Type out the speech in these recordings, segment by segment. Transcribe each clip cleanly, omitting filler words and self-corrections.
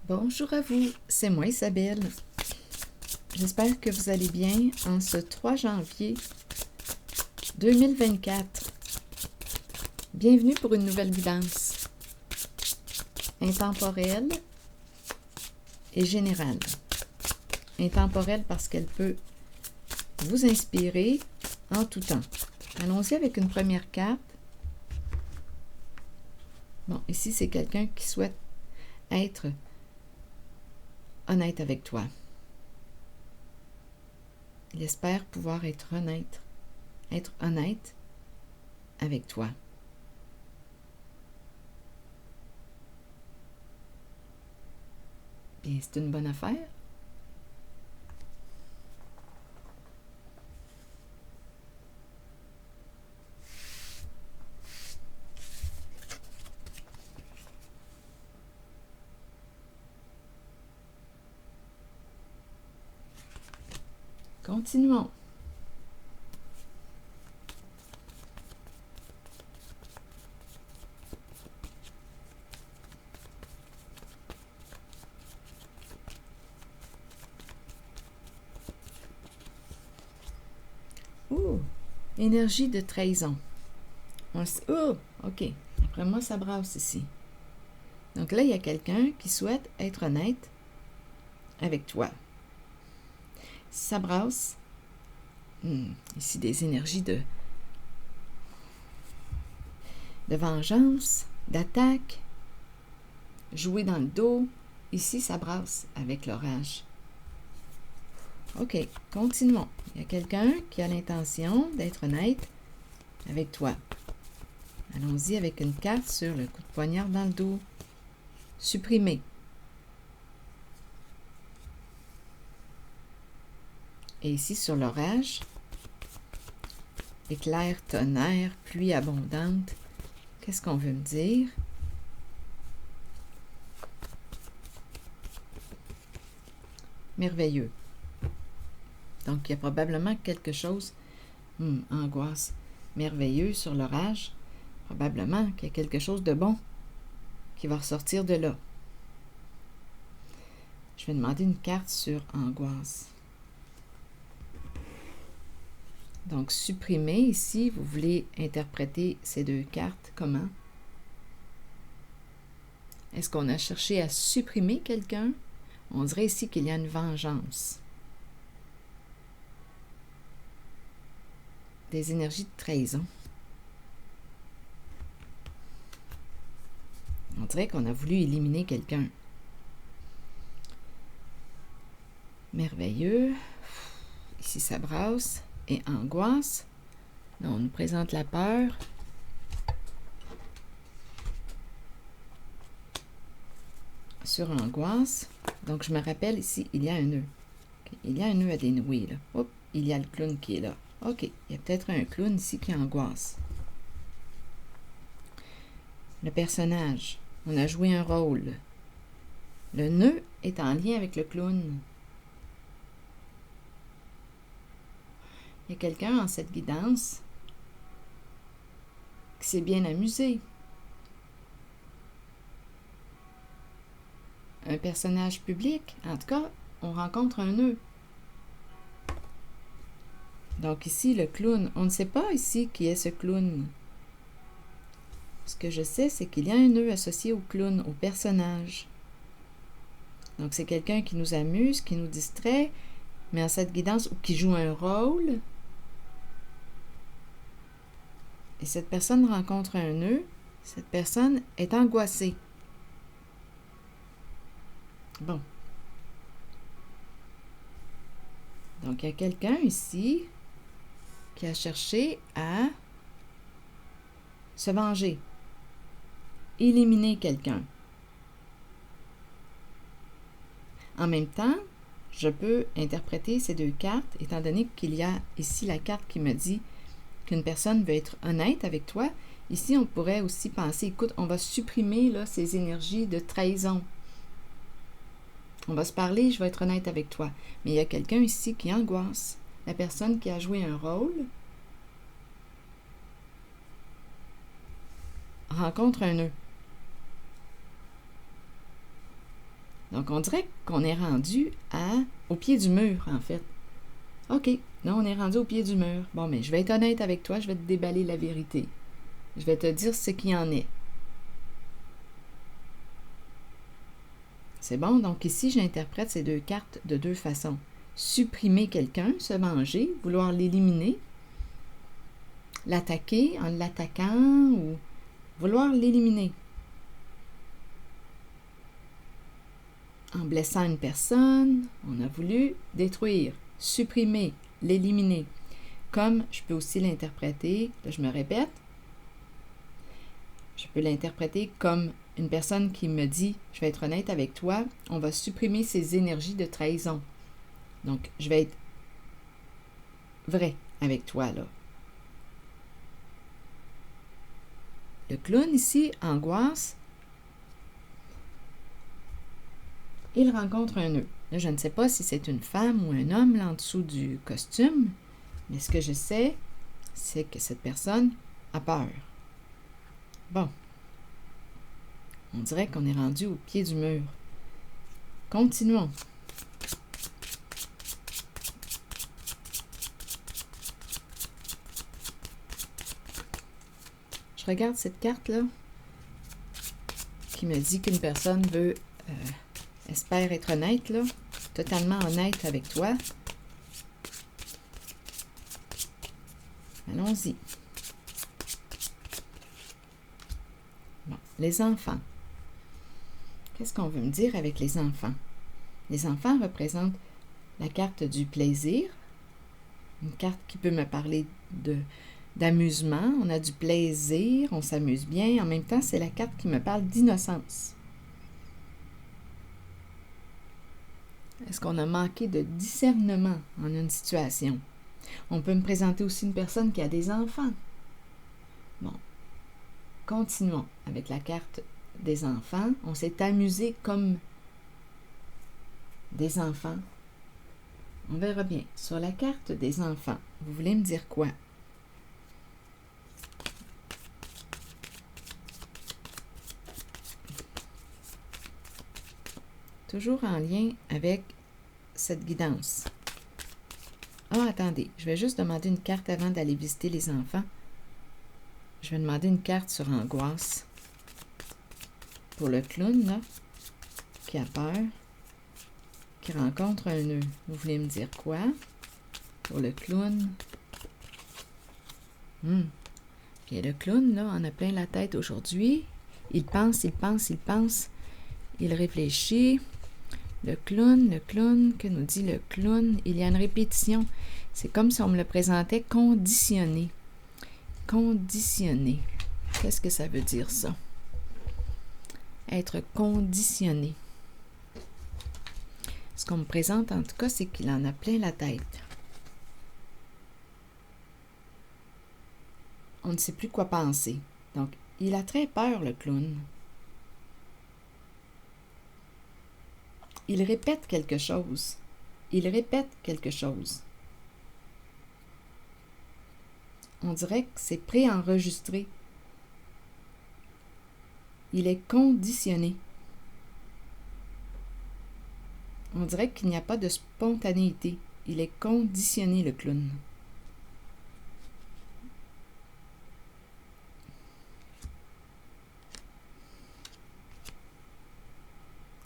Bonjour à vous, c'est moi Isabelle. J'espère que vous allez bien en ce 3 janvier 2024. Bienvenue pour une nouvelle guidance intemporelle et générale. Intemporelle parce qu'elle peut vous inspirer en tout temps. Allons-y avec une première carte. Bon, ici c'est quelqu'un qui souhaite être honnête avec toi. Il espère pouvoir être honnête avec toi. Bien, c'est une bonne affaire. Continuons. Ouh, énergie de trahison. Oh, ok. Après moi, ça brasse ici. Donc là, il y a quelqu'un qui souhaite être honnête avec toi. Ça brasse. Ici, des énergies de vengeance, d'attaque, jouer dans le dos. Ici, ça brasse avec l'orage. Ok, continuons. Il y a quelqu'un qui a l'intention d'être honnête avec toi. Allons-y avec une carte sur le coup de poignard dans le dos. Supprimer. Et ici, sur l'orage, éclair, tonnerre, pluie abondante. Qu'est-ce qu'on veut me dire? Merveilleux. Donc, il y a probablement quelque chose, angoisse, merveilleux sur l'orage. Probablement qu'il y a quelque chose de bon qui va ressortir de là. Je vais demander une carte sur angoisse. Donc, supprimer ici, vous voulez interpréter ces deux cartes comment? Est-ce qu'on a cherché à supprimer quelqu'un? On dirait ici qu'il y a une vengeance. Des énergies de trahison. On dirait qu'on a voulu éliminer quelqu'un. Merveilleux. Ici, ça brasse. Et angoisse. Là, on nous présente la peur. Sur angoisse. Donc, je me rappelle ici, il y a un nœud. Okay. Il y a un nœud à dénouer, là. Oups, il y a le clown qui est là. OK, il y a peut-être un clown ici qui angoisse. Le personnage. On a joué un rôle. Le nœud est en lien avec le clown. Il y a quelqu'un en cette guidance qui s'est bien amusé. Un personnage public. En tout cas, on rencontre un nœud. Donc ici, le clown. On ne sait pas ici qui est ce clown. Ce que je sais, c'est qu'il y a un nœud associé au clown, au personnage. Donc c'est quelqu'un qui nous amuse, qui nous distrait, mais en cette guidance, ou qui joue un rôle. Et cette personne rencontre un nœud. Cette personne est angoissée. Bon. Donc, il y a quelqu'un ici qui a cherché à se venger, éliminer quelqu'un. En même temps, je peux interpréter ces deux cartes, étant donné qu'il y a ici la carte qui me dit qu'une personne veut être honnête avec toi. Ici, on pourrait aussi penser, écoute, on va supprimer là, ces énergies de trahison. On va se parler, je vais être honnête avec toi. Mais il y a quelqu'un ici qui angoisse. La personne qui a joué un rôle rencontre un nœud. Donc, on dirait qu'on est rendu au pied du mur, en fait. OK, là, on est rendu au pied du mur. Bon, mais je vais être honnête avec toi, je vais te déballer la vérité. Je vais te dire ce qu'il en est. C'est bon, donc ici, j'interprète ces deux cartes de deux façons. Supprimer quelqu'un, se venger, vouloir l'éliminer, l'attaquer en l'attaquant ou vouloir l'éliminer. En blessant une personne, on a voulu détruire, supprimer, l'éliminer. Comme je peux aussi l'interpréter, là je me répète, je peux l'interpréter comme une personne qui me dit, je vais être honnête avec toi, on va supprimer ces énergies de trahison. Donc, je vais être vrai avec toi, là. Le clown ici, angoisse, il rencontre un nœud. Là, je ne sais pas si c'est une femme ou un homme là en dessous du costume, mais ce que je sais, c'est que cette personne a peur. Bon. On dirait qu'on est rendu au pied du mur. Continuons. Je regarde cette carte-là qui me dit qu'une personne espère être honnête, là, totalement honnête avec toi. Allons-y. Bon, les enfants. Qu'est-ce qu'on veut me dire avec les enfants? Les enfants représentent la carte du plaisir, une carte qui peut me parler d'amusement. On a du plaisir, on s'amuse bien. En même temps, c'est la carte qui me parle d'innocence. Est-ce qu'on a manqué de discernement en une situation? On peut me présenter aussi une personne qui a des enfants. Bon, continuons avec la carte des enfants. On s'est amusé comme des enfants. On verra bien. Sur la carte des enfants, vous voulez me dire quoi? Toujours en lien avec cette guidance. Ah, attendez, je vais juste demander une carte avant d'aller visiter les enfants. Je vais demander une carte sur angoisse. Pour le clown, là, qui a peur, qui rencontre un nœud. Vous voulez me dire quoi? Pour le clown. Puis le clown, là, en a plein la tête aujourd'hui. Il pense, il pense, il pense. Il réfléchit. Le clown, que nous dit le clown? Il y a une répétition. C'est comme si on me le présentait conditionné. Conditionné. Qu'est-ce que ça veut dire, ça? Être conditionné. Ce qu'on me présente, en tout cas, c'est qu'il en a plein la tête. On ne sait plus quoi penser. Donc, il a très peur, le clown. Il répète quelque chose. Il répète quelque chose. On dirait que c'est préenregistré. Il est conditionné. On dirait qu'il n'y a pas de spontanéité. Il est conditionné, le clown.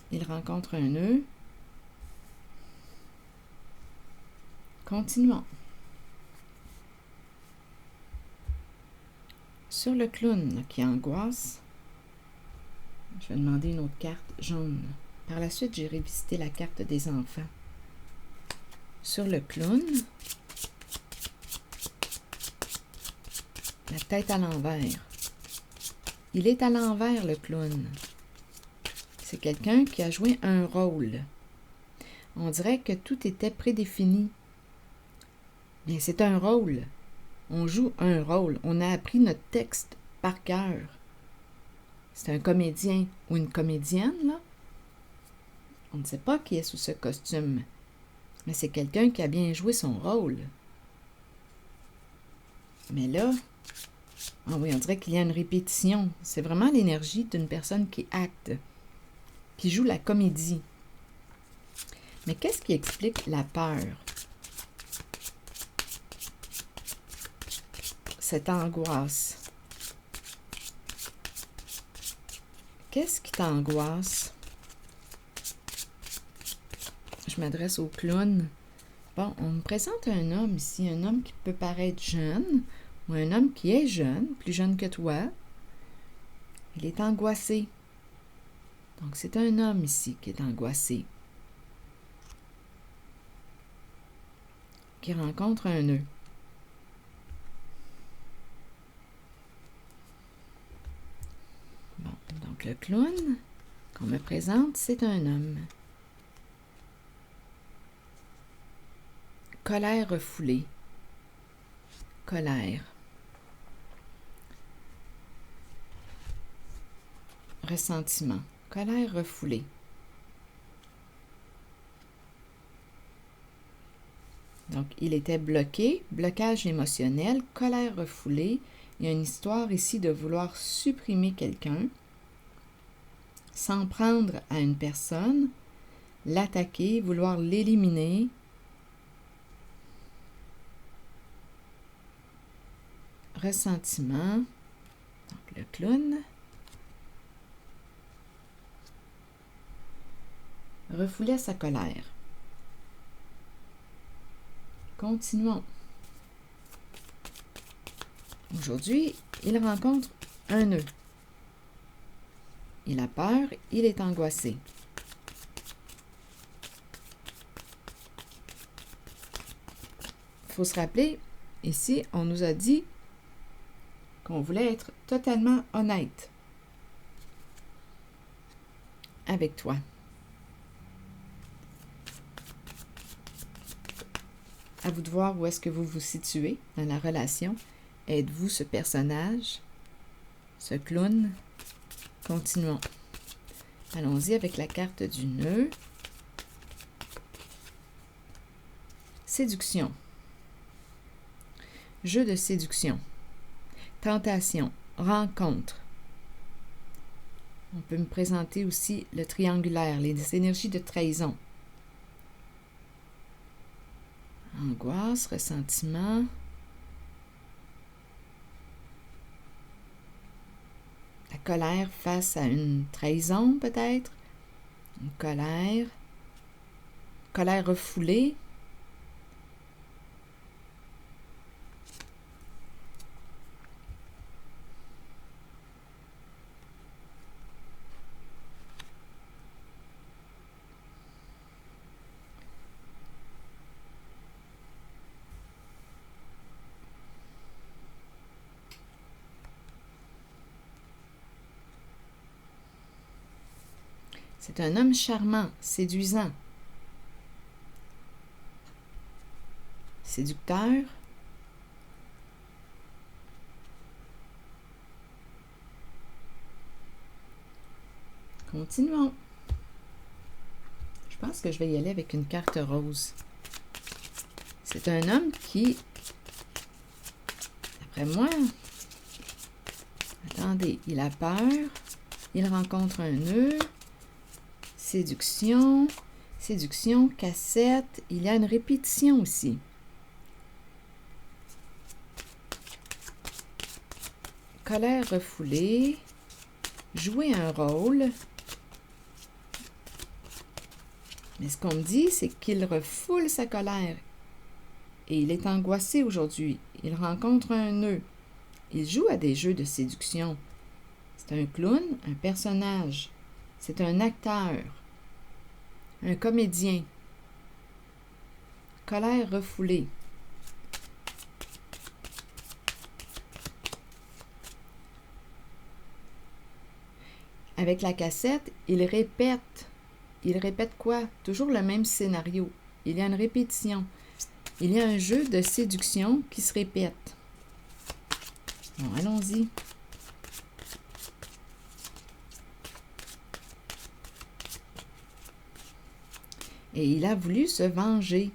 Il rencontre un nœud. Continuons. Sur le clown qui angoisse, je vais demander une autre carte jaune. Par la suite, j'irai visiter la carte des enfants. Sur le clown, la tête à l'envers. Il est à l'envers, le clown. C'est quelqu'un qui a joué un rôle. On dirait que tout était prédéfini. Bien, c'est un rôle. On joue un rôle. On a appris notre texte par cœur. C'est un comédien ou une comédienne, là. On ne sait pas qui est sous ce costume. Mais c'est quelqu'un qui a bien joué son rôle. Mais là, ah oui, on dirait qu'il y a une répétition. C'est vraiment l'énergie d'une personne qui acte, qui joue la comédie. Mais qu'est-ce qui explique la peur? Cette angoisse. Qu'est-ce qui t'angoisse? Je m'adresse au clown. Bon, on me présente un homme ici, un homme qui peut paraître jeune, ou un homme qui est jeune, plus jeune que toi. Il est angoissé. Donc, c'est un homme ici qui est angoissé, qui rencontre un nœud. Bon, donc le clown qu'on me présente, c'est un homme. Colère refoulée. Colère. Ressentiment. Colère refoulée. Donc, il était bloqué, blocage émotionnel, colère refoulée. Il y a une histoire ici de vouloir supprimer quelqu'un, s'en prendre à une personne, l'attaquer, vouloir l'éliminer. Ressentiment. Donc, le clown. Refoulait sa colère. Continuons. Aujourd'hui, il rencontre un nœud. Il a peur, il est angoissé. Il faut se rappeler, ici, on nous a dit qu'on voulait être totalement honnête avec toi. À vous de voir où est-ce que vous vous situez dans la relation. Êtes-vous ce personnage, ce clown? Continuons. Allons-y avec la carte du nœud. Séduction. Jeu de séduction. Tentation. Rencontre. On peut me présenter aussi le triangulaire, les énergies de trahison. Angoisse, ressentiment. La colère face à une trahison, peut-être. Une colère. Colère refoulée. C'est un homme charmant, séduisant, séducteur. Continuons. Je pense que je vais y aller avec une carte rose. C'est un homme qui, d'après moi, attendez, il a peur, il rencontre un nœud, séduction, séduction, cassette, il y a une répétition aussi. Colère refoulée, jouer un rôle. Mais ce qu'on me dit, c'est qu'il refoule sa colère. Et il est angoissé aujourd'hui. Il rencontre un nœud. Il joue à des jeux de séduction. C'est un clown, un personnage. C'est un acteur. Un comédien. Colère refoulée. Avec la cassette, il répète. Il répète quoi? Toujours le même scénario. Il y a une répétition. Il y a un jeu de séduction qui se répète. Bon, allons-y. Et il a voulu se venger.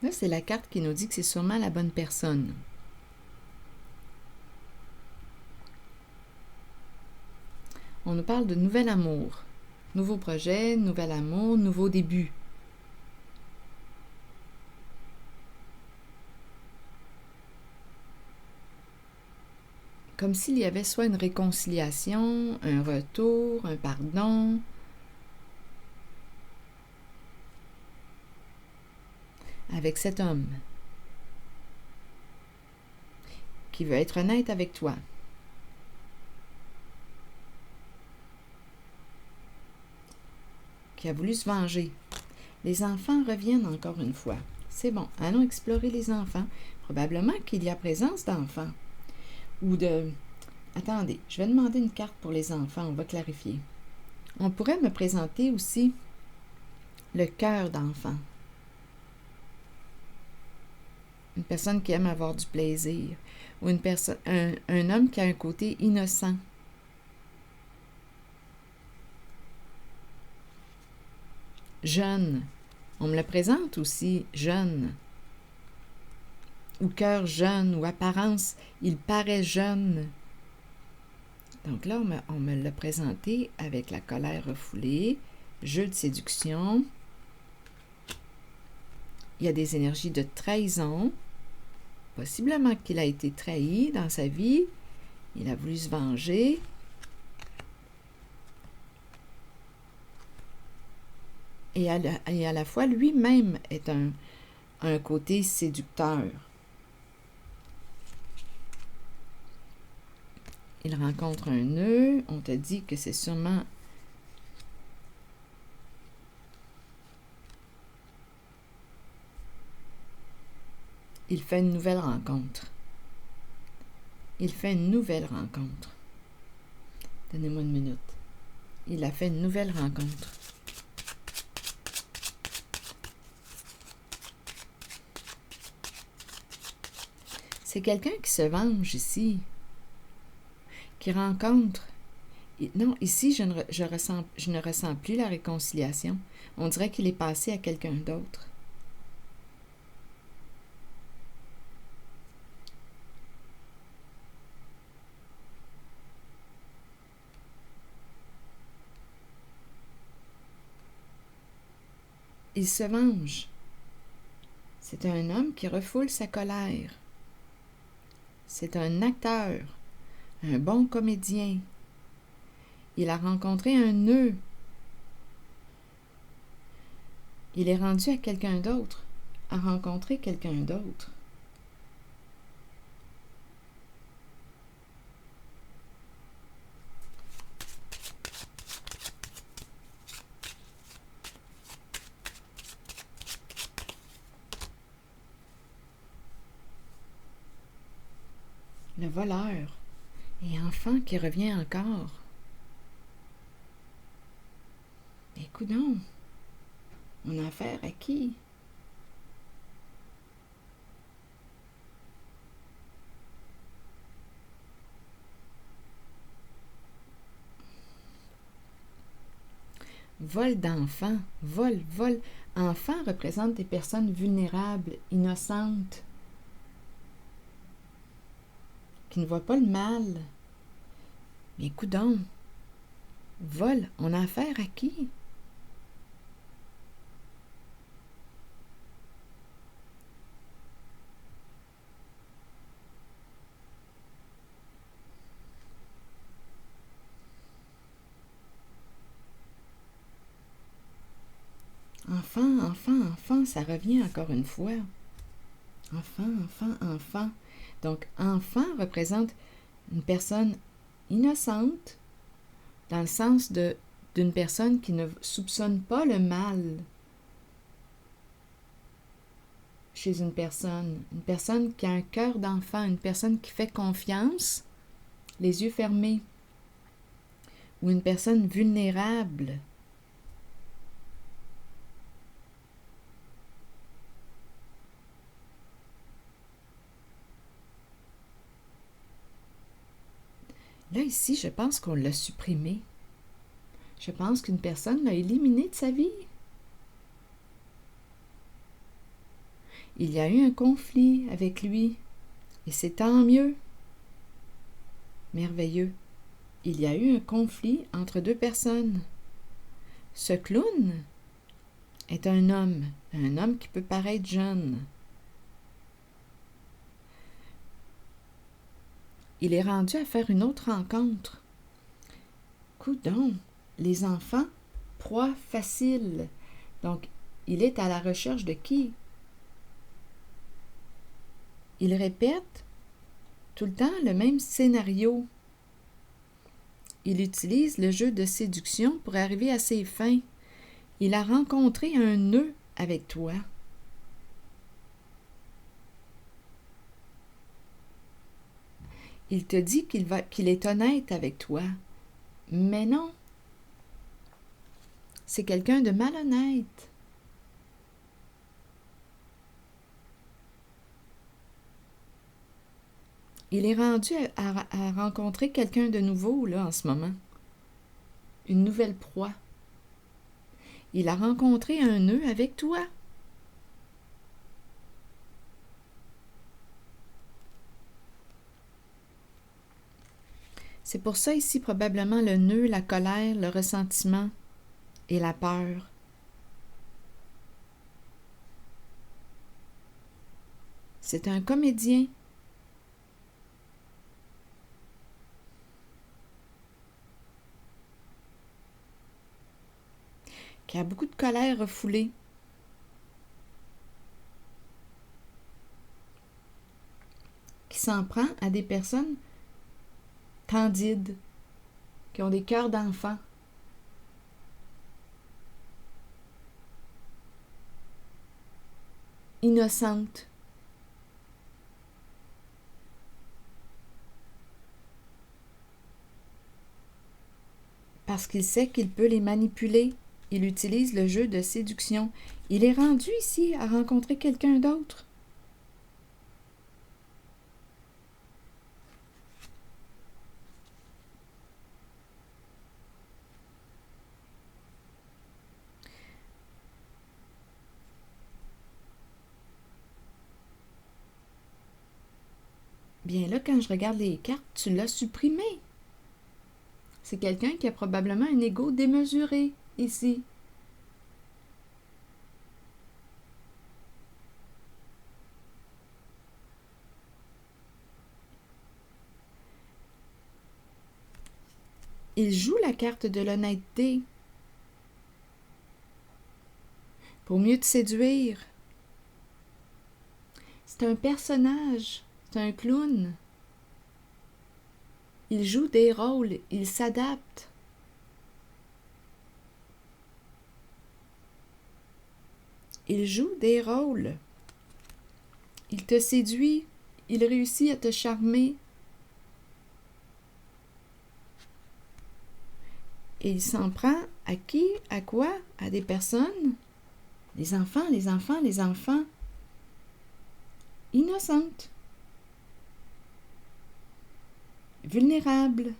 Là, c'est la carte qui nous dit que c'est sûrement la bonne personne. On nous parle de nouvel amour. Nouveau projet, nouvel amour, nouveau début. Comme s'il y avait soit une réconciliation, un retour, un pardon. Avec cet homme qui veut être honnête avec toi. Qui a voulu se venger. Les enfants reviennent encore une fois. C'est bon, allons explorer les enfants. Probablement qu'il y a présence d'enfants. Ou de... Attendez, je vais demander une carte pour les enfants, on va clarifier. On pourrait me présenter aussi le cœur d'enfant. Une personne qui aime avoir du plaisir. Ou une personne, un homme qui a un côté innocent. Jeune. On me le présente aussi, jeune. Ou cœur jeune, ou apparence, il paraît jeune. Donc là, on me l'a présenté avec la colère refoulée, jeu de séduction. Il y a des énergies de trahison. Possiblement qu'il a été trahi dans sa vie. Il a voulu se venger. Et à la fois, lui-même est un côté séducteur. Il rencontre un nœud. On te dit que c'est sûrement... Il fait une nouvelle rencontre. Il fait une nouvelle rencontre. Donnez-moi une minute. Il a fait une nouvelle rencontre. C'est quelqu'un qui se venge ici. Qui rencontre. Non, ici, je ne ressens plus la réconciliation. On dirait qu'il est passé à quelqu'un d'autre. Il se venge. C'est un homme qui refoule sa colère. C'est un acteur, un bon comédien. Il a rencontré un nœud. Il est rendu à quelqu'un d'autre, a rencontré quelqu'un d'autre. Le voleur et enfant qui revient encore. Écoute donc, on a affaire à qui? Vol d'enfants, vol. Enfants représentent des personnes vulnérables, innocentes, qui ne voient pas le mal. Mais coudonc, vol, on a affaire à qui? Enfant, ça revient encore une fois. Enfant. Donc, enfant représente une personne innocente, dans le sens d'une personne qui ne soupçonne pas le mal chez une personne qui a un cœur d'enfant, une personne qui fait confiance, les yeux fermés, ou une personne vulnérable. Là, ici, je pense qu'on l'a supprimé. Je pense qu'une personne l'a éliminé de sa vie. Il y a eu un conflit avec lui, et c'est tant mieux. Merveilleux. Il y a eu un conflit entre deux personnes. Ce clown est un homme qui peut paraître jeune. Il est rendu à faire une autre rencontre. Coudon, les enfants, proie facile. Donc, il est à la recherche de qui? Il répète tout le temps le même scénario. Il utilise le jeu de séduction pour arriver à ses fins. Il a rencontré un nœud avec toi. Il te dit qu'il est honnête avec toi. Mais non. C'est quelqu'un de malhonnête. Il est rendu à rencontrer quelqu'un de nouveau, là, en ce moment. Une nouvelle proie. Il a rencontré un nœud avec toi. C'est pour ça ici probablement le nœud, la colère, le ressentiment et la peur. C'est un comédien. Qui a beaucoup de colère refoulée. Qui s'en prend à des personnes candides, qui ont des cœurs d'enfants. Innocentes. Parce qu'il sait qu'il peut les manipuler. Il utilise le jeu de séduction. Il est rendu ici à rencontrer quelqu'un d'autre. Bien là, quand je regarde les cartes, tu l'as supprimé. C'est quelqu'un qui a probablement un ego démesuré ici. Il joue la carte de l'honnêteté pour mieux te séduire. C'est un personnage, c'est un clown. Il joue des rôles, il s'adapte. Il joue des rôles. Il te séduit, il réussit à te charmer. Et il s'en prend à qui? À quoi? À des personnes? Les enfants, les enfants, les enfants. Innocentes. Vulnérables.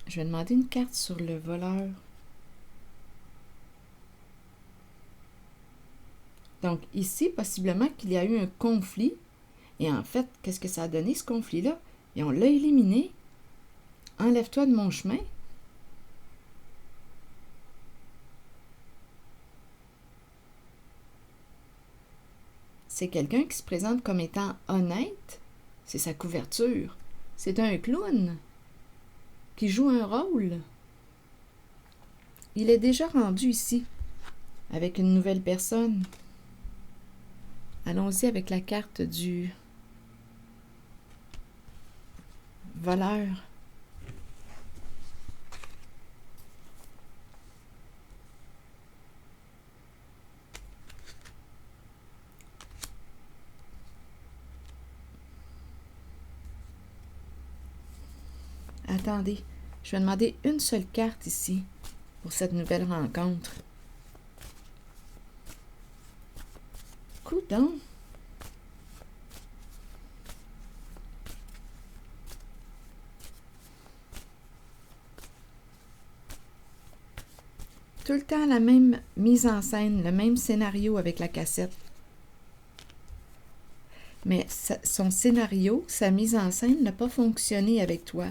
Je vais demander une carte sur le voleur. Donc ici, possiblement qu'il y a eu un conflit. Et en fait, qu'est-ce que ça a donné, ce conflit-là? Et on l'a éliminé. Enlève-toi de mon chemin. C'est quelqu'un qui se présente comme étant honnête. C'est sa couverture. C'est un clown qui joue un rôle. Il est déjà rendu ici avec une nouvelle personne. Allons-y avec la carte du voleur. Attendez, je vais demander une seule carte ici pour cette nouvelle rencontre. Coudonc. tout le temps la même mise en scène, le même scénario avec la cassette. Mais son scénario, sa mise en scène n'a pas fonctionné avec toi.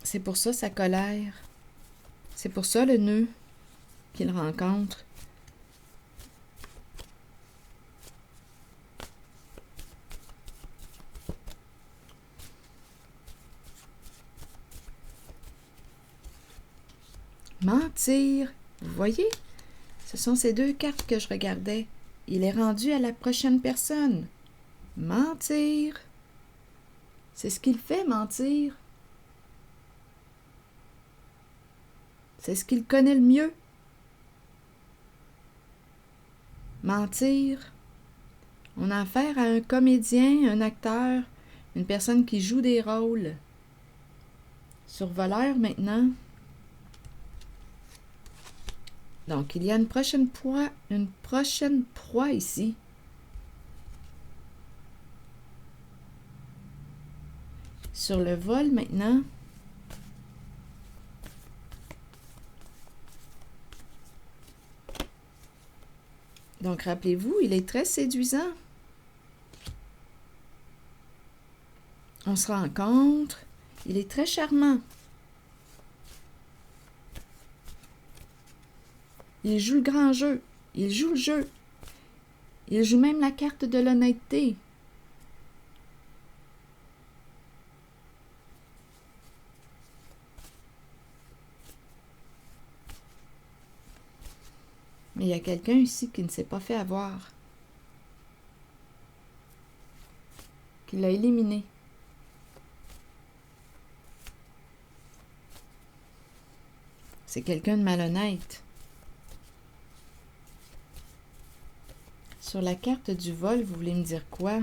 C'est pour ça sa colère. C'est pour ça le nœud qu'il rencontre. Mentir. Vous voyez? Ce sont ces deux cartes que je regardais. Il est rendu à la prochaine personne. Mentir. C'est ce qu'il fait, mentir. C'est ce qu'il connaît le mieux. Mentir. On a affaire à un comédien, un acteur, une personne qui joue des rôles. Survoleur maintenant. Donc, il y a une prochaine proie ici. Sur le vol maintenant. Donc, rappelez-vous, il est très séduisant. On se rencontre. Il est très charmant. Il joue le grand jeu. Il joue le jeu. Il joue même la carte de l'honnêteté. Mais il y a quelqu'un ici qui ne s'est pas fait avoir. Qui l'a éliminé. C'est quelqu'un de malhonnête. Sur la carte du vol, vous voulez me dire quoi?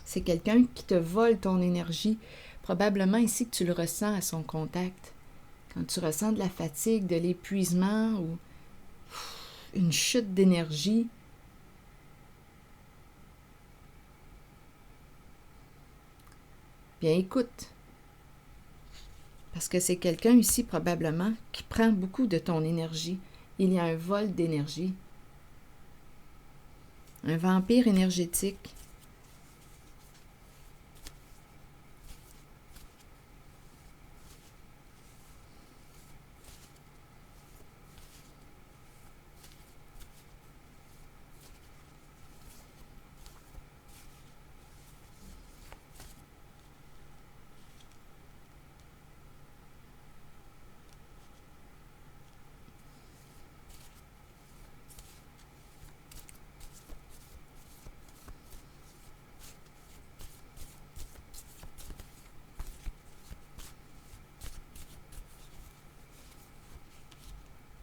C'est quelqu'un qui te vole ton énergie. Probablement ici que tu le ressens à son contact. Quand tu ressens de la fatigue, de l'épuisement ou une chute d'énergie. Bien, écoute. Parce que c'est quelqu'un ici, probablement, qui prend beaucoup de ton énergie. Il y a un vol d'énergie. Un vampire énergétique.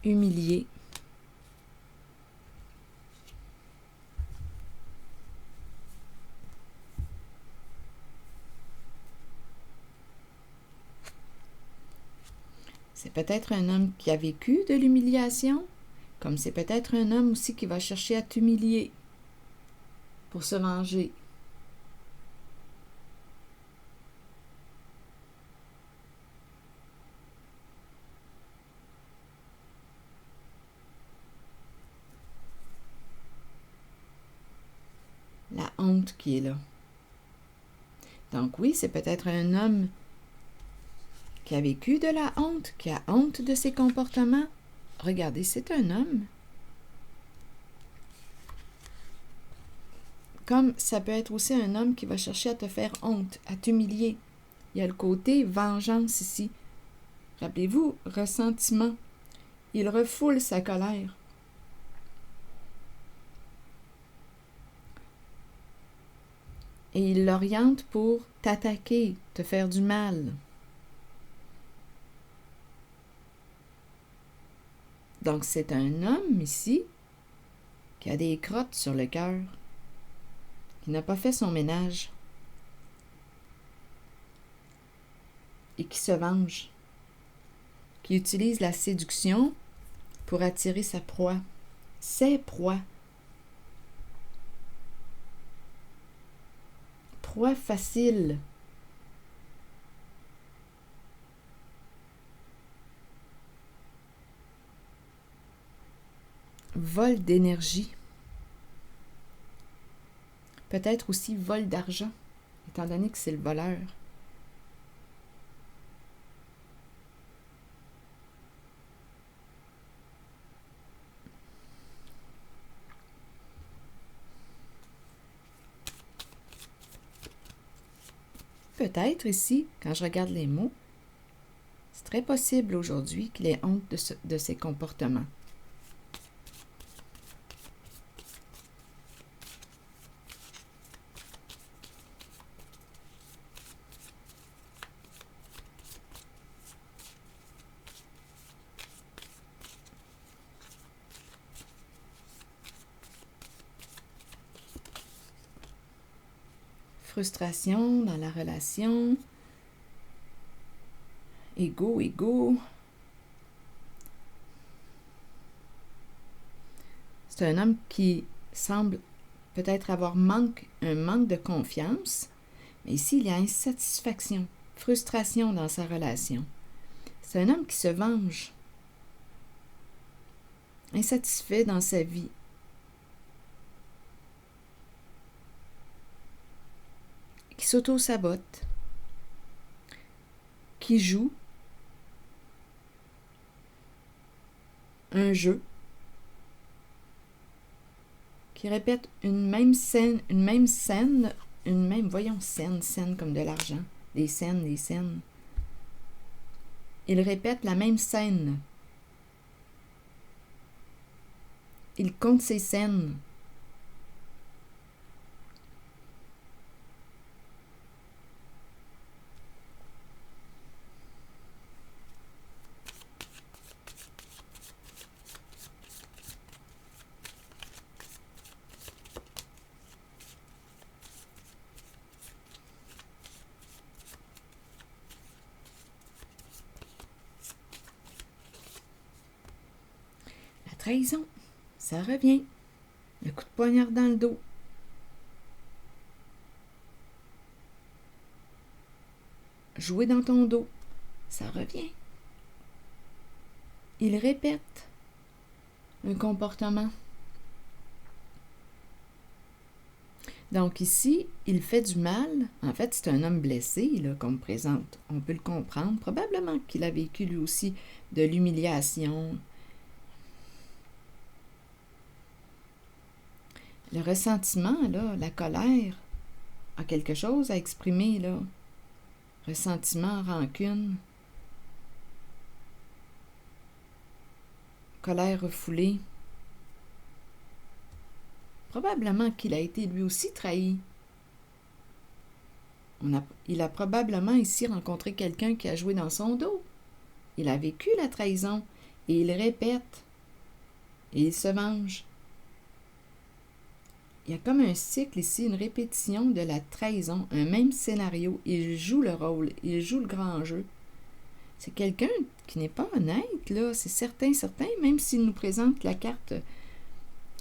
Humilié. C'est peut-être un homme qui a vécu de l'humiliation, comme c'est peut-être un homme aussi qui va chercher à t'humilier pour se venger. La honte qui est là. Donc oui, c'est peut-être un homme qui a vécu de la honte, qui a honte de ses comportements. Regardez, c'est un homme. Comme ça peut être aussi un homme qui va chercher à te faire honte, à t'humilier. Il y a le côté vengeance ici. Rappelez-vous, ressentiment. Il refoule sa colère. Et il l'oriente pour t'attaquer, te faire du mal. Donc, c'est un homme ici qui a des crottes sur le cœur, qui n'a pas fait son ménage et qui se venge, qui utilise la séduction pour attirer sa proie, ses proies. Proie facile. vol d'énergie. Peut-être aussi vol d'argent, étant donné que c'est le voleur. Peut-être ici, quand je regarde les mots, c'est très possible aujourd'hui qu'il ait honte de ses comportements. Frustration dans la relation. Ego. C'est un homme qui semble peut-être avoir un manque de confiance, mais ici, il y a insatisfaction, frustration dans sa relation. C'est un homme qui se venge, insatisfait dans sa vie. Qui s'auto-sabote, qui joue un jeu, qui répète une même scène, scène comme de l'argent, des scènes. Il répète la même scène. Il compte ses scènes. Trahison, ça revient. Le coup de poignard dans le dos. Jouer dans ton dos, ça revient. Il répète un comportement. Donc ici, il fait du mal. En fait, c'est un homme blessé là, qu'on me présente. On peut le comprendre. Probablement qu'il a vécu lui aussi de l'humiliation. Le ressentiment, là, la colère, a quelque chose à exprimer, là. Ressentiment, rancune, colère refoulée. Probablement qu'il a été lui aussi trahi. Il a probablement ici rencontré quelqu'un qui a joué dans son dos. Il a vécu la trahison et il répète et il se venge. Il y a comme un cycle ici, une répétition de la trahison, un même scénario. Il joue le rôle, il joue le grand jeu. C'est quelqu'un qui n'est pas honnête, là, c'est certain, même s'il nous présente la carte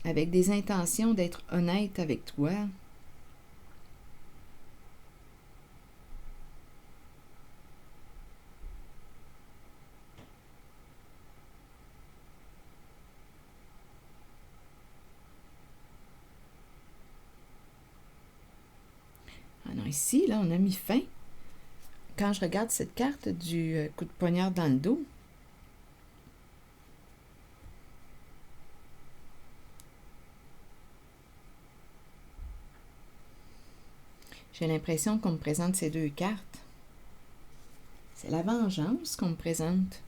avec des intentions d'être honnête avec toi. Ah non, ici, là, on a mis fin. Quand je regarde cette carte du coup de poignard dans le dos, j'ai l'impression qu'on me présente ces deux cartes. C'est la vengeance qu'on me présente.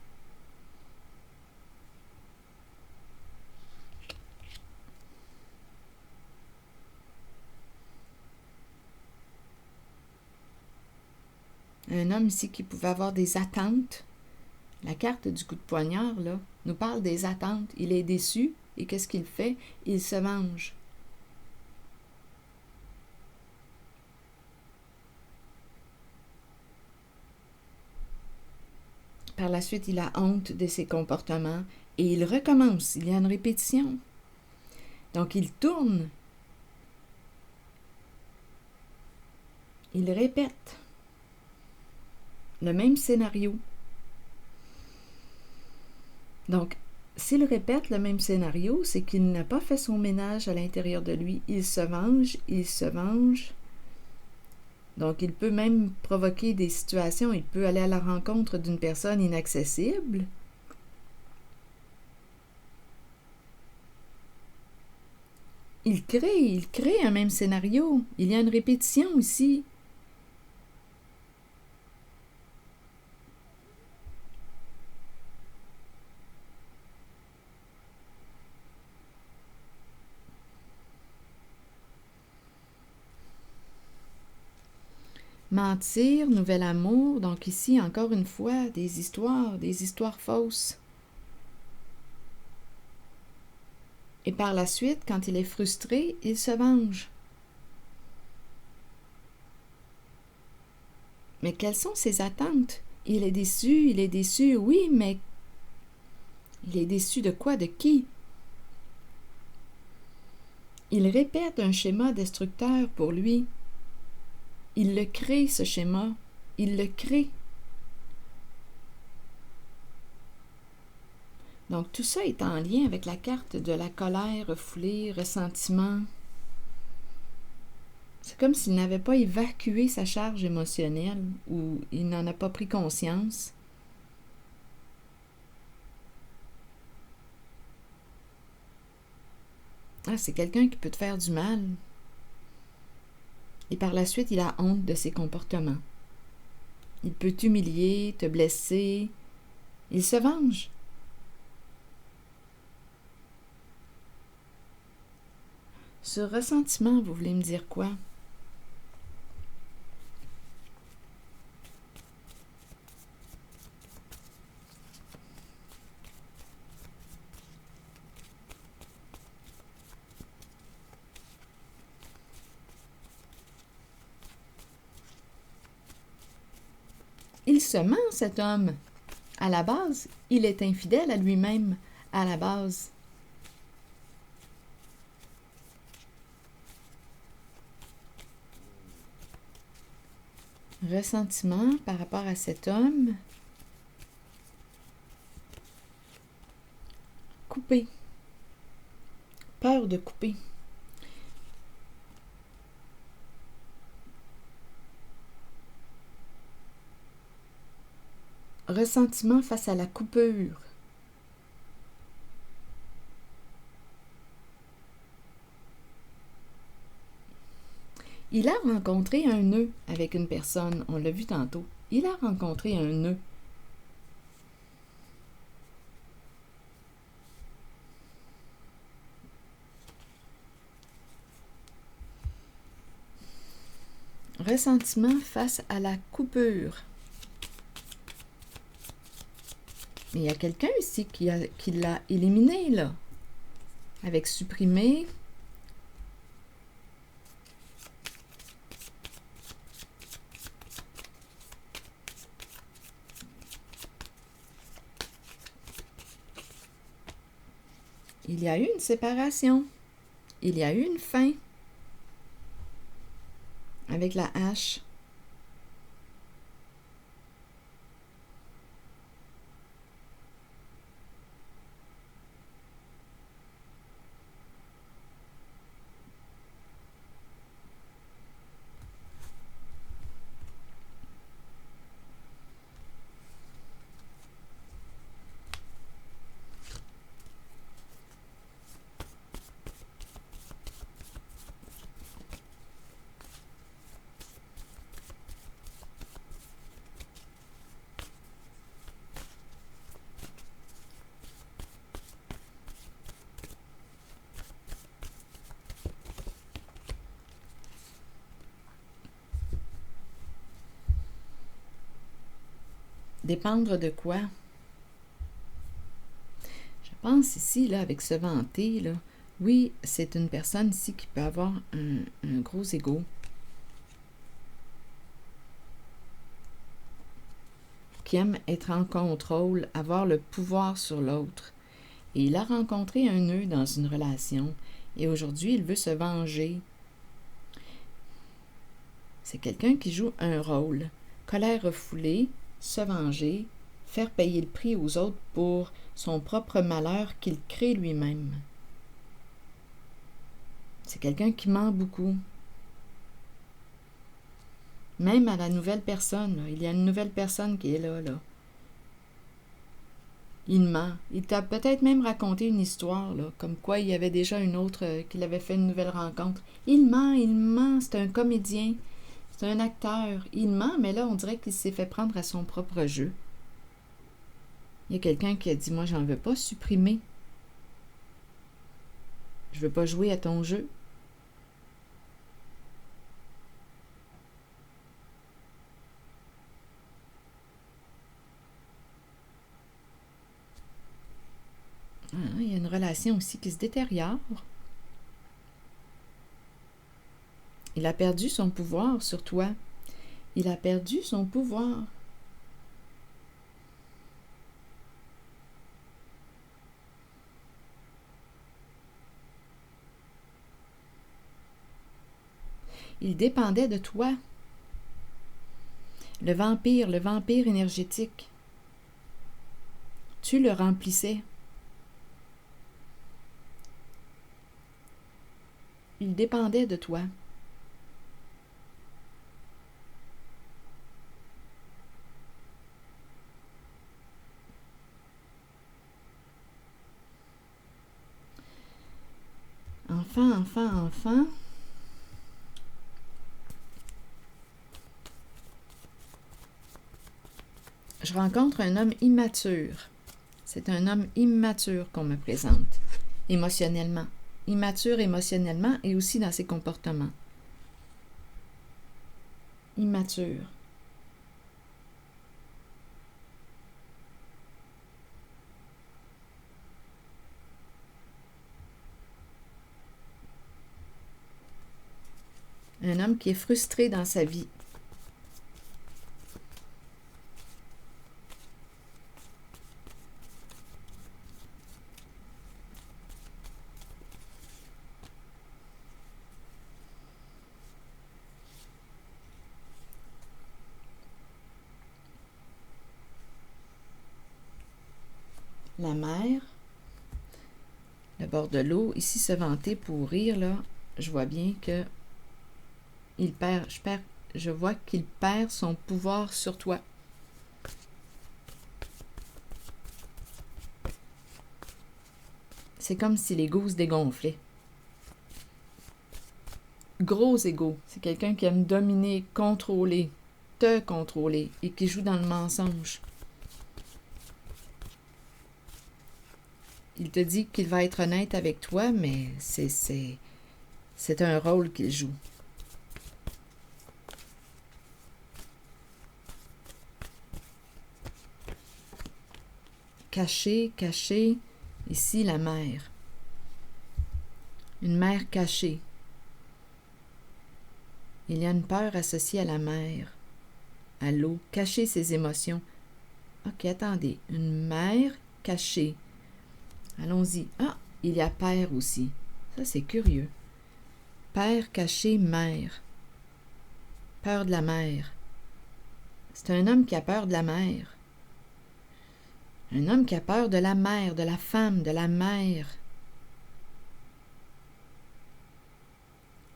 Un homme ici qui pouvait avoir des attentes. La carte du coup de poignard, là, nous parle des attentes. Il est déçu et qu'est-ce qu'il fait? Il se venge. Par la suite, il a honte de ses comportements et il recommence. Il y a une répétition. Donc, il tourne. Il répète le même scénario. Donc, s'il répète le même scénario, c'est qu'il n'a pas fait son ménage à l'intérieur de lui. Il se venge, il se venge. Donc, il peut même provoquer des situations. Il peut aller à la rencontre d'une personne inaccessible. Il crée un même scénario. Il y a une répétition ici. Mentir, nouvel amour. Donc ici, encore une fois, des histoires fausses. Et par la suite, quand il est frustré, il se venge. Mais quelles sont ses attentes? Il est déçu, oui, mais il est déçu de quoi, de qui? Il répète un schéma destructeur pour lui. Il le crée, ce schéma. Il le crée. Donc, tout ça est en lien avec la carte de la colère refoulée, ressentiment. C'est comme s'il n'avait pas évacué sa charge émotionnelle ou il n'en a pas pris conscience. Ah, c'est quelqu'un qui peut te faire du mal. Et par la suite, il a honte de ses comportements. Il peut t'humilier, te blesser. Il se venge. Ce ressentiment, vous voulez me dire quoi? Il se ment, cet homme. À la base, il est infidèle à lui-même. À la base. Ressentiment par rapport à cet homme. Couper. Peur de couper. Ressentiment face à la coupure. Il a rencontré un nœud avec une personne, on l'a vu tantôt. Il a rencontré un nœud. Ressentiment face à la coupure. Mais il y a quelqu'un ici qui l'a éliminé, là. Avec supprimer. Il y a eu une séparation. Il y a eu une fin. Avec la hache. Dépendre de quoi? Je pense ici, là, avec ce vanté, là, oui, c'est une personne ici qui peut avoir un gros ego. Qui aime être en contrôle, avoir le pouvoir sur l'autre. Et il a rencontré un nœud dans une relation. Et aujourd'hui, il veut se venger. C'est quelqu'un qui joue un rôle. Colère refoulée, se venger, faire payer le prix aux autres pour son propre malheur qu'il crée lui-même. C'est quelqu'un qui ment beaucoup. Même à la nouvelle personne, là, il y a une nouvelle personne qui est là. Il ment. Il t'a peut-être même raconté une histoire, là, comme quoi il y avait déjà une autre, qu'il avait fait une nouvelle rencontre. Il ment, c'est un comédien, c'est un acteur. Il ment, mais là, on dirait qu'il s'est fait prendre à son propre jeu. Il y a quelqu'un qui a dit, moi, j'en veux pas supprimer. Je veux pas jouer à ton jeu. Il y a une relation aussi qui se détériore. Il a perdu son pouvoir sur toi. Il a perdu son pouvoir. Il dépendait de toi. Le vampire énergétique. Tu le remplissais. Il dépendait de toi. Enfin. Je rencontre un homme immature. C'est un homme immature qu'on me présente, émotionnellement. Immature émotionnellement et aussi dans ses comportements. Immature. Un homme qui est frustré dans sa vie. La mer, le bord de l'eau, ici se vanter pour rire, là, je vois bien que je vois qu'il perd son pouvoir sur toi. C'est comme si l'ego se dégonflait. Gros ego, c'est quelqu'un qui aime dominer, contrôler, te contrôler et qui joue dans le mensonge. Il te dit qu'il va être honnête avec toi, mais c'est un rôle qu'il joue. Caché, ici la mer. Une mer cachée. Il y a une peur associée à la mer, à l'eau, cacher ses émotions. Ok, attendez, une mer cachée. Allons-y. Ah, il y a père aussi. Ça, c'est curieux. Père caché, mère. Peur de la mer. C'est un homme qui a peur de la mer. Un homme qui a peur de la mère, de la femme, de la mère.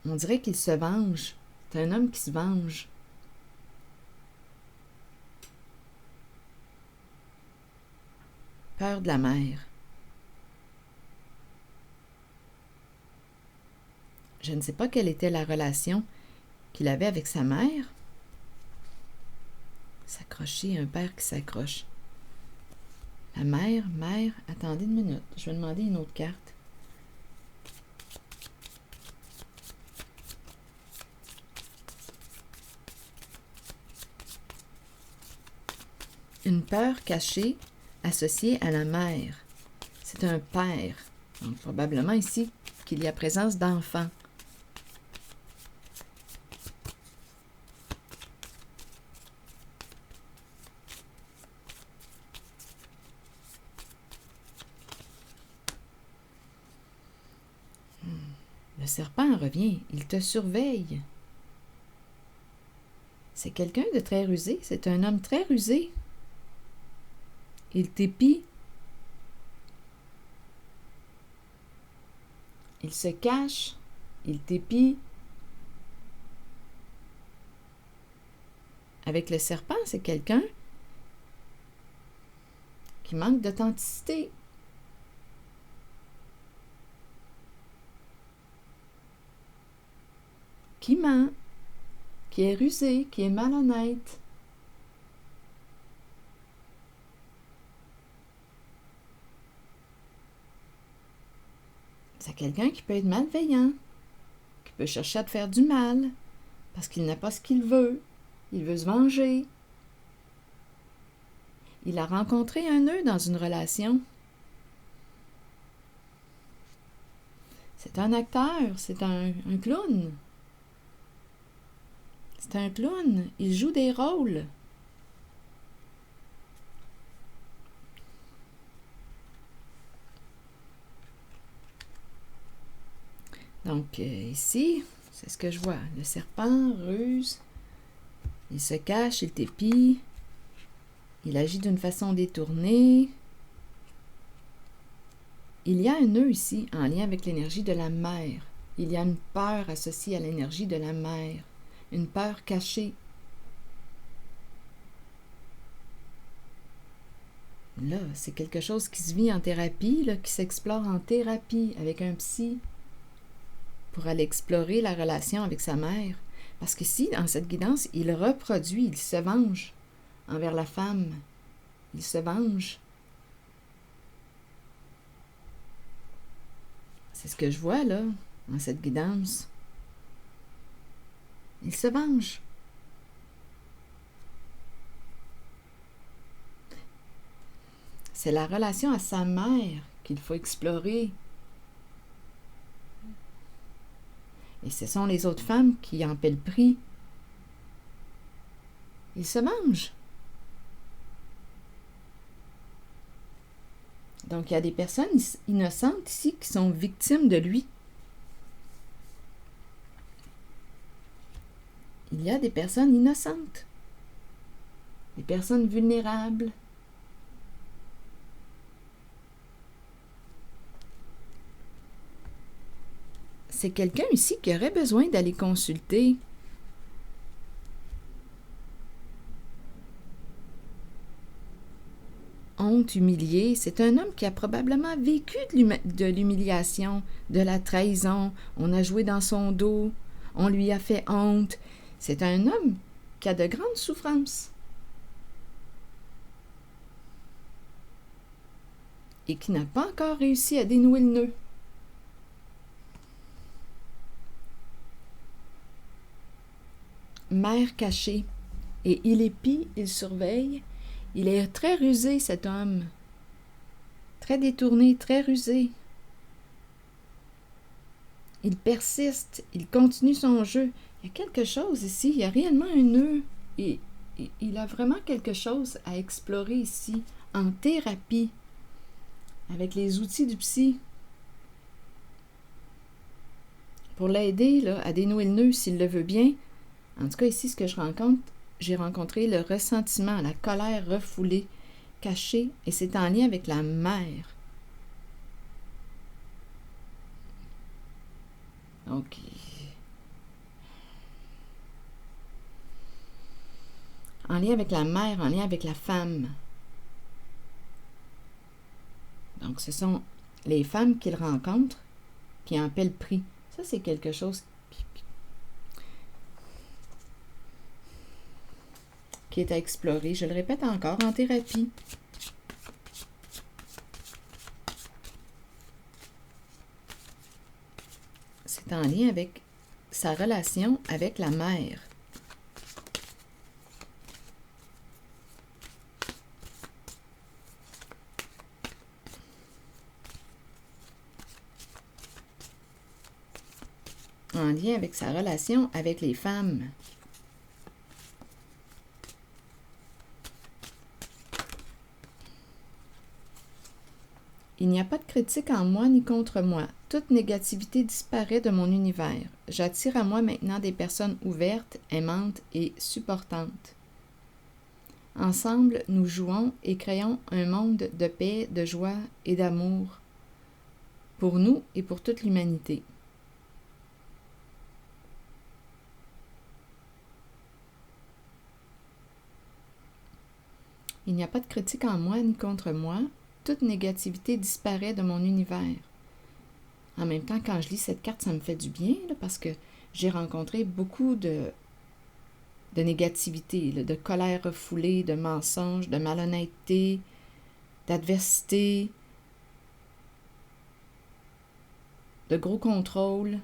On dirait qu'il se venge. C'est un homme qui se venge. Peur de la mère. Je ne sais pas quelle était la relation qu'il avait avec sa mère. S'accrocher, un père qui s'accroche. La mère, attendez une minute, je vais demander une autre carte. Une peur cachée associée à la mère. C'est un père. Donc, probablement ici qu'il y a présence d'enfants. Le serpent revient, il te surveille. C'est quelqu'un de très rusé, c'est un homme très rusé. il t'épie, il se cache, il t'épie. Avec le serpent, c'est quelqu'un qui manque d'authenticité. Qui ment, qui est rusé, qui est malhonnête. C'est quelqu'un qui peut être malveillant, qui peut chercher à te faire du mal, parce qu'il n'a pas ce qu'il veut. Il veut se venger. Il a rencontré un nœud dans une relation. C'est un acteur, c'est un clown. C'est un clown, il joue des rôles. Donc, ici, c'est ce que je vois. Le serpent ruse, il se cache, il t'épie, il agit d'une façon détournée. Il y a un nœud ici, en lien avec l'énergie de la mer. Il y a une peur associée à l'énergie de la mer, une peur cachée. Là, c'est quelque chose qui se vit en thérapie, là, qui s'explore en thérapie avec un psy pour aller explorer la relation avec sa mère. Parce qu'ici, dans cette guidance, il reproduit, il se venge envers la femme. Il se venge. C'est ce que je vois, là, dans cette guidance. Il se venge. C'est la relation à sa mère qu'il faut explorer. Et ce sont les autres femmes qui en paient le prix. Il se venge. Donc, il y a des personnes innocentes ici qui sont victimes de lui. Il y a des personnes innocentes, des personnes vulnérables. C'est quelqu'un ici qui aurait besoin d'aller consulter. Honte, humilié, c'est un homme qui a probablement vécu de l'humiliation, de la trahison. On a joué dans son dos, on lui a fait honte. C'est un homme qui a de grandes souffrances et qui n'a pas encore réussi à dénouer le nœud. Mère cachée, et il épie, il surveille. Il est très rusé, cet homme. Très détourné, très rusé. Il persiste, il continue son jeu. Il y a quelque chose ici, il y a réellement un nœud. Et il a vraiment quelque chose à explorer ici, en thérapie, avec les outils du psy. Pour l'aider là, à dénouer le nœud s'il le veut bien. En tout cas, ici, ce que je rencontre, j'ai rencontré le ressentiment, la colère refoulée, cachée, et c'est en lien avec la mère. Donc, en lien avec la mère, en lien avec la femme. Donc, ce sont les femmes qu'il rencontre qui en paient le prix. Ça, c'est quelque chose qui est à explorer. Je le répète encore, en thérapie. C'est en lien avec sa relation avec la mère. En lien avec sa relation avec les femmes. Il n'y a pas de critique en moi ni contre moi. Toute négativité disparaît de mon univers. J'attire à moi maintenant des personnes ouvertes, aimantes et supportantes. Ensemble, nous jouons et créons un monde de paix, de joie et d'amour pour nous et pour toute l'humanité. Il n'y a pas de critique en moi ni contre moi. Toute négativité disparaît de mon univers. En même temps, quand je lis cette carte, ça me fait du bien là, parce que j'ai rencontré beaucoup de négativité, là, de colère refoulée, de mensonges, de malhonnêteté, d'adversité, de gros contrôle.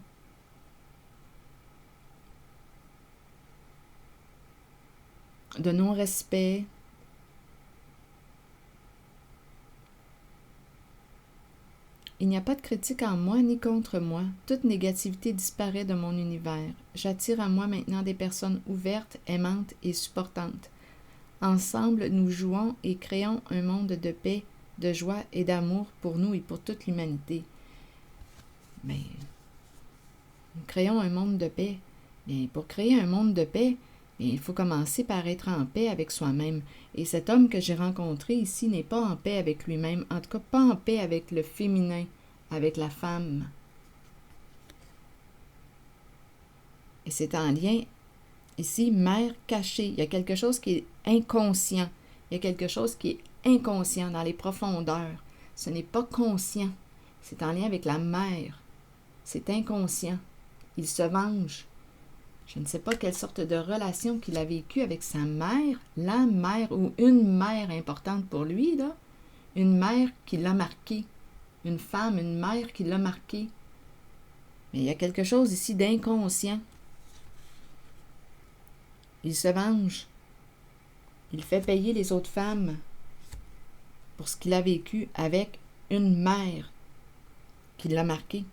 De non-respect. Il n'y a pas de critique en moi ni contre moi. Toute négativité disparaît de mon univers. J'attire à moi maintenant des personnes ouvertes, aimantes et supportantes. Ensemble, nous jouons et créons un monde de paix, de joie et d'amour pour nous et pour toute l'humanité. Mais nous créons un monde de paix. Mais pour créer un monde de paix, il faut commencer par être en paix avec soi-même. Et cet homme que j'ai rencontré ici n'est pas en paix avec lui-même, en tout cas pas en paix avec le féminin, avec la femme. Et c'est en lien, ici, mère cachée. Il y a quelque chose qui est inconscient. Il y a quelque chose qui est inconscient dans les profondeurs. Ce n'est pas conscient. C'est en lien avec la mère. C'est inconscient. Il se venge. Je ne sais pas quelle sorte de relation qu'il a vécue avec sa mère, la mère ou une mère importante pour lui, là. Une mère qui l'a marqué. Une femme, une mère qui l'a marqué. Mais il y a quelque chose ici d'inconscient. Il se venge. Il fait payer les autres femmes pour ce qu'il a vécu avec une mère qui l'a marqué.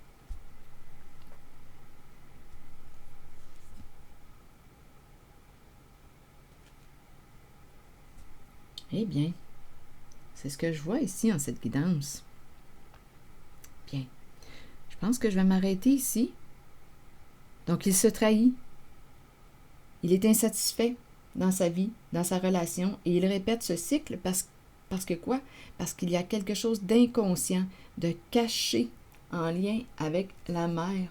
Eh bien, c'est ce que je vois ici en cette guidance. Bien, je pense que je vais m'arrêter ici. Donc, il se trahit. Il est insatisfait dans sa vie, dans sa relation, et il répète ce cycle parce que quoi? Parce qu'il y a quelque chose d'inconscient, de caché en lien avec la mère.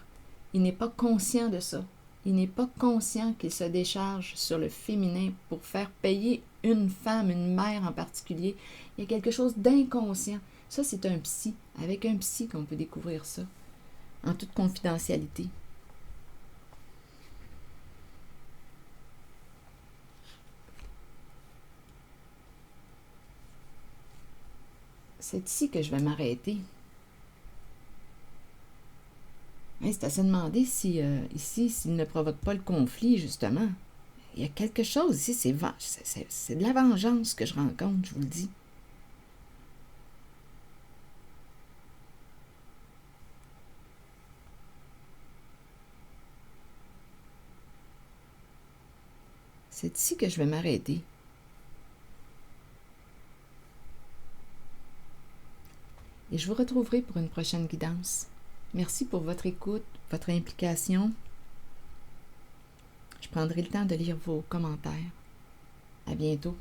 Il n'est pas conscient de ça. Il n'est pas conscient qu'il se décharge sur le féminin pour faire payer une femme, une mère en particulier. Il y a quelque chose d'inconscient. Ça, c'est un psy. Avec un psy qu'on peut découvrir ça, en toute confidentialité. C'est ici que je vais m'arrêter. C'est à se demander si, ici, s'il ne provoque pas le conflit, justement. Il y a quelque chose ici, c'est de la vengeance que je rencontre, je vous le dis. C'est ici que je vais m'arrêter. Et je vous retrouverai pour une prochaine guidance. Merci pour votre écoute, votre implication. Je prendrai le temps de lire vos commentaires. À bientôt.